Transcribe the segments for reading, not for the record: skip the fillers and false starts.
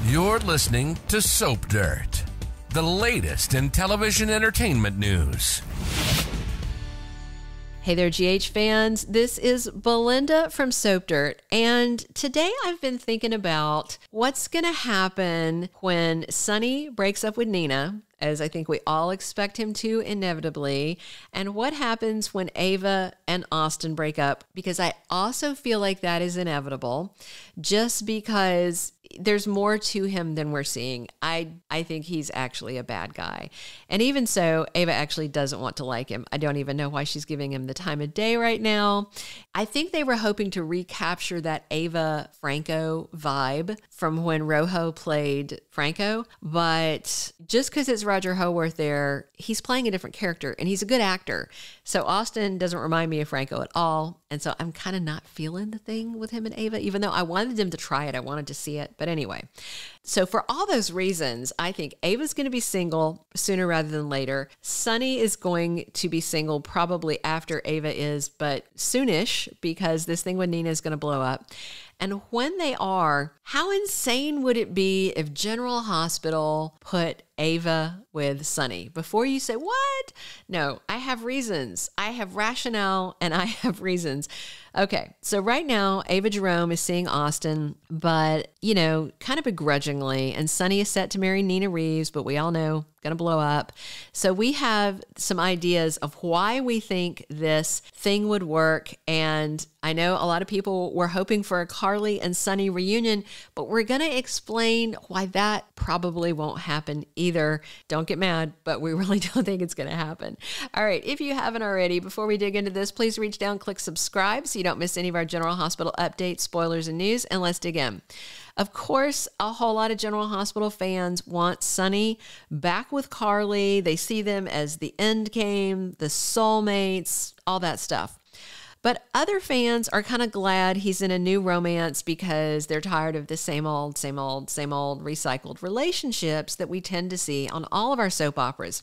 You're listening to Soap Dirt, the latest in television entertainment news. Hey there, GH fans. This is Belinda from Soap Dirt, and today I've been thinking about what's going to happen when Sonny breaks up with Nina, as I think we all expect him to inevitably, and what happens when Ava and Austin break up, because I also feel like that is inevitable, just because there's more to him than we're seeing. I think he's actually a bad guy. And even so, Ava actually doesn't want to like him. I don't even know why she's giving him the time of day right now. I think they were hoping to recapture that Ava Franco vibe from when Rojo played Franco. But just because it's Roger Howarth there, he's playing a different character and he's a good actor. So Austin doesn't remind me of Franco at all. And so I'm kind of not feeling the thing with him and Ava, even though I wanted them to try it. I wanted to see it. But anyway, so for all those reasons, I think Ava's going to be single sooner rather than later. Sonny is going to be single probably after Ava is, but soonish, because this thing with Nina is going to blow up. And when they are, how insane would it be if General Hospital put Ava with Sonny? Before you say, what? No, I have reasons. I have rationale and I have reasons. Okay, so right now, Ava Jerome is seeing Austin, but, you know, kind of begrudgingly. And Sonny is set to marry Nina Reeves, but we all know, going to blow up. So we have some ideas of why we think this thing would work. And I know a lot of people were hoping for a Carly and Sonny reunion, but we're going to explain why that probably won't happen either. Don't get mad, but we really don't think it's going to happen. All right, if you haven't already, before we dig into this, please reach down, click subscribe so you don't miss any of our General Hospital updates, spoilers, and news, and let's dig in. Of course, a whole lot of General Hospital fans want Sonny back with Carly. They see them as the end game, the soulmates, all that stuff. But other fans are kind of glad he's in a new romance because they're tired of the same old recycled relationships that we tend to see on all of our soap operas.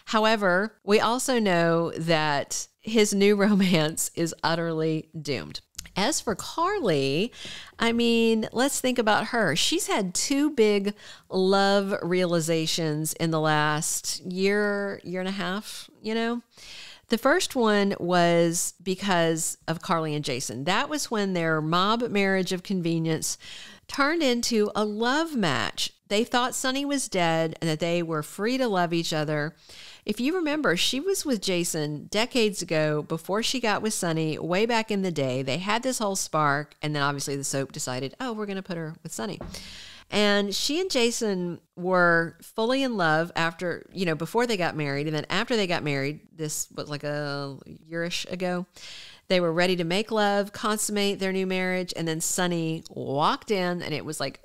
However, we also know that his new romance is utterly doomed. As for Carly, I mean, let's think about her. She's had two big love realizations in the last year and a half, you know? The first one was because of Carly and Jason. That was when their mob marriage of convenience turned into a love match. They thought Sonny was dead and that they were free to love each other. If you remember, she was with Jason decades ago before she got with Sonny way back in the day. They had this whole spark, and then obviously the soap decided, oh, we're going to put her with Sonny. And she and Jason were fully in love after, you know, before they got married. And then after they got married, this was like a year-ish ago, they were ready to make love, consummate their new marriage. And then Sonny walked in and it was like,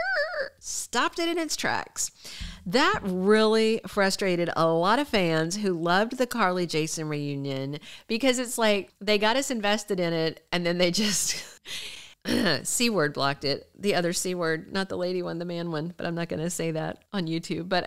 stopped it in its tracks. That really frustrated a lot of fans who loved the Carly Jason reunion, because it's like they got us invested in it and then they just C word blocked it. The other C word, not the lady one, the man one, but I'm not going to say that on YouTube. But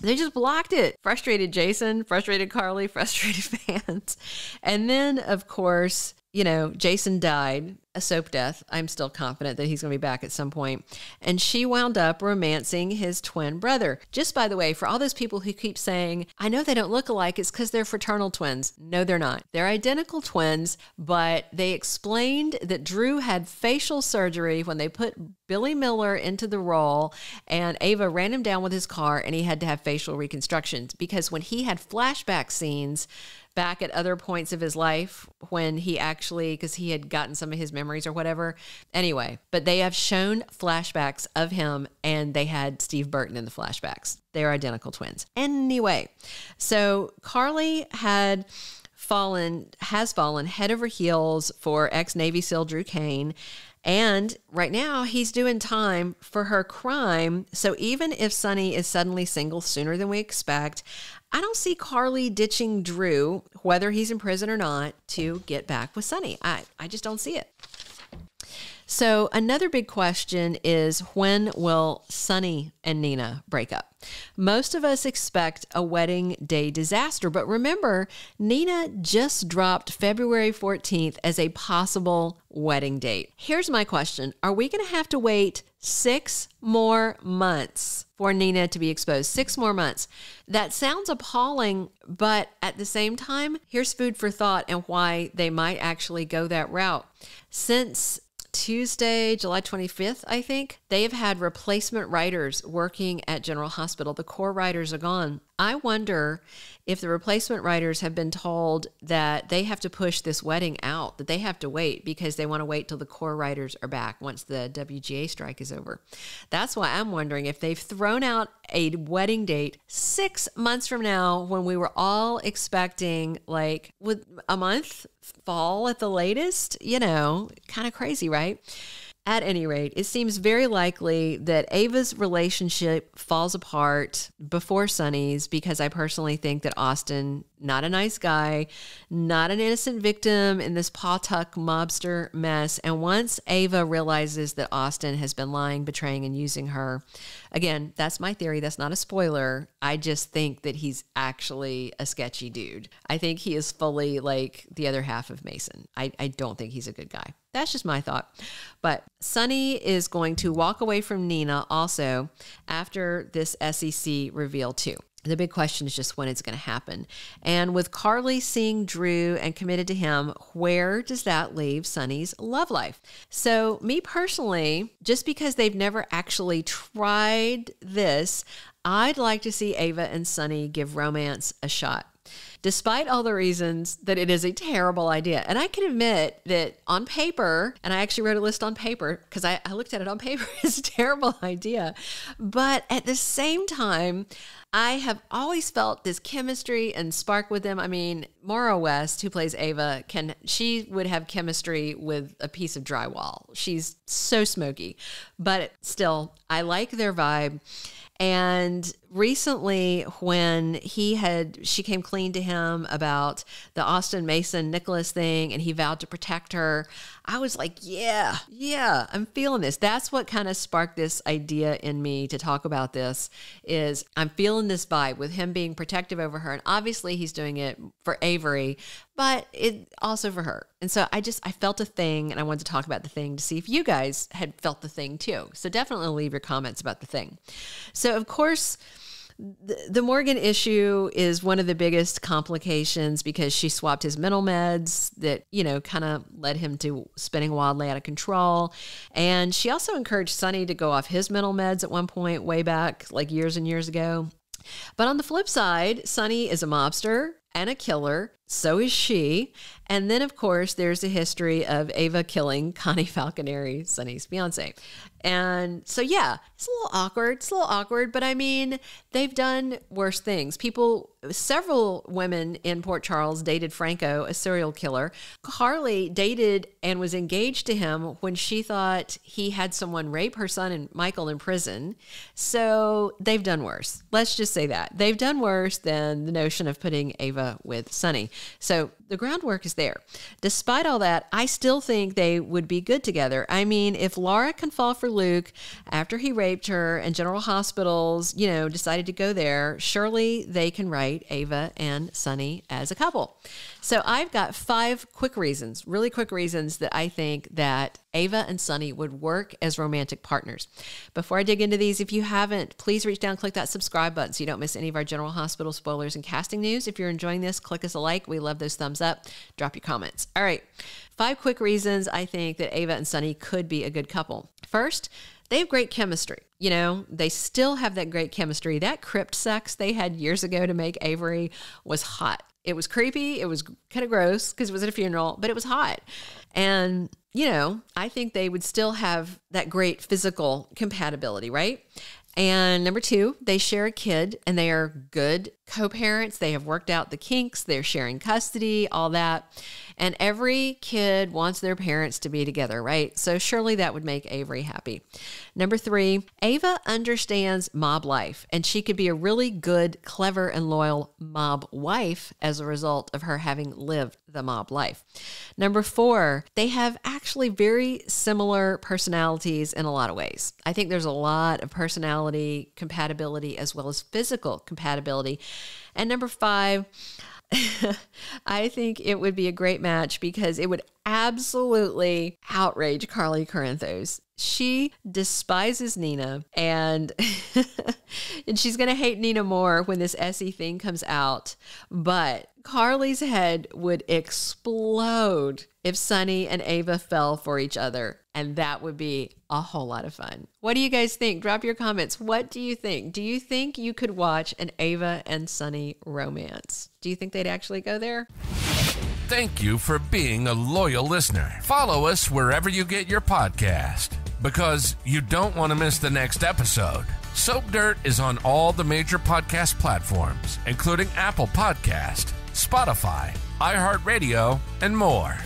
they just blocked it. Frustrated Jason, frustrated Carly, frustrated fans. And then, of course, you know, Jason died a soap death. I'm still confident that he's going to be back at some point. And she wound up romancing his twin brother. Just by the way, for all those people who keep saying, I know they don't look alike, it's because they're fraternal twins. No, they're not. They're identical twins, but they explained that Drew had facial surgery when they put Billy Miller into the role, and Ava ran him down with his car and he had to have facial reconstructions because when he had flashback scenes back at other points of his life when he actually, because he had gotten some of his memories or whatever. Anyway, but they have shown flashbacks of him and they had Steve Burton in the flashbacks. They're identical twins. Anyway, so Carly has fallen head over heels for ex-Navy SEAL Drew Cain. And right now he's doing time for her crime. So even if Sonny is suddenly single sooner than we expect, I don't see Carly ditching Drew, whether he's in prison or not, to get back with Sonny. I just don't see it. So another big question is, when will Sonny and Nina break up? Most of us expect a wedding day disaster, but remember, Nina just dropped February 14th as a possible wedding date. Here's my question. Are we going to have to wait 6 more months for Nina to be exposed? 6 more months. That sounds appalling, but at the same time, here's food for thought and why they might actually go that route. Since Tuesday, July 25th, I think, they have had replacement writers working at General Hospital. The core writers are gone. I wonder if the replacement writers have been told that they have to push this wedding out, that they have to wait because they want to wait till the core writers are back once the WGA strike is over. That's why I'm wondering if they've thrown out a wedding date 6 months from now, when we were all expecting like with a month, fall at the latest, kind of crazy, right? At any rate, it seems very likely that Ava's relationship falls apart before Sonny's, because I personally think that Austin, not a nice guy, not an innocent victim in this pawtuck mobster mess. And once Ava realizes that Austin has been lying, betraying, and using her, again, that's my theory. That's not a spoiler. I just think that he's actually a sketchy dude. I think he is fully like the other half of Mason. I don't think he's a good guy. That's just my thought. But Sonny is going to walk away from Nina also after this SEC reveal too. The big question is just when it's going to happen. And with Carly seeing Drew and committed to him, where does that leave Sonny's love life? So me personally, just because they've never actually tried this, I'd like to see Ava and Sonny give romance a shot, despite all the reasons that it is a terrible idea. And I can admit that on paper, and I actually wrote a list on paper because I looked at it on paper, it's a terrible idea. But at the same time, I have always felt this chemistry and spark with them. I mean, Maura West, who plays Ava, she would have chemistry with a piece of drywall. She's so smoky, but still, I like their vibe. And recently, when she came clean to him about the Austin Mason Nicholas thing, and he vowed to protect her, I was like, yeah, I'm feeling this. That's what kind of sparked this idea in me to talk about this, is I'm feeling this vibe with him being protective over her. And obviously he's doing it for Avery, but it also for her. And so I felt a thing, and I wanted to talk about the thing to see if you guys had felt the thing too. So definitely leave your comments about the thing. So of course, the Morgan issue is one of the biggest complications because she swapped his mental meds that, kind of led him to spinning wildly out of control. And she also encouraged Sonny to go off his mental meds at one point way back, like years and years ago. But on the flip side, Sonny is a mobster and a killer. So is she. And then, of course, there's a history of Ava killing Connie Falconeri, Sonny's fiance. And so, yeah, it's a little awkward. But I mean, they've done worse things. Several women in Port Charles dated Franco, a serial killer. Carly dated and was engaged to him when she thought he had someone rape her son and Michael in prison. So they've done worse. Let's just say that. They've done worse than the notion of putting Ava with Sonny. So the groundwork is there. Despite all that, I still think they would be good together. I mean, if Laura can fall for Luke after he raped her and General Hospitals, decided to go there, surely they can write Ava and Sonny as a couple. So I've got 5 really quick reasons that I think that Ava and Sonny would work as romantic partners. Before I dig into these, if you haven't, please reach down and click that subscribe button so you don't miss any of our General Hospital spoilers and casting news. If you're enjoying this, click us a like. We love those thumbs up. Drop your comments. All right, 5 quick reasons I think that Ava and Sonny could be a good couple. First, they have great chemistry. They still have that great chemistry. That crypt sex they had years ago to make Avery was hot. It was creepy. It was kind of gross because it was at a funeral, but it was hot. And, I think they would still have that great physical compatibility, right? And number 2, they share a kid and they are good co-parents. They have worked out the kinks. They're sharing custody, all that. And every kid wants their parents to be together, right? So surely that would make Avery happy. Number 3, Ava understands mob life, and she could be a really good, clever, and loyal mob wife as a result of her having lived the mob life. Number 4, they have actually very similar personalities in a lot of ways. I think there's a lot of personality compatibility as well as physical compatibility. And number 5, I think it would be a great match because it would absolutely outrage Carly Corinthos. She despises Nina, and and she's going to hate Nina more when this SE thing comes out. But Carly's head would explode if Sonny and Ava fell for each other, and that would be a whole lot of fun. What do you guys think? Drop your comments. What do you think? Do you think you could watch an Ava and Sonny romance? Do you think they'd actually go there? Thank you for being a loyal listener. Follow us wherever you get your podcast, because you don't want to miss the next episode. Soap Dirt is on all the major podcast platforms, including Apple Podcast, Spotify, iHeartRadio, and more.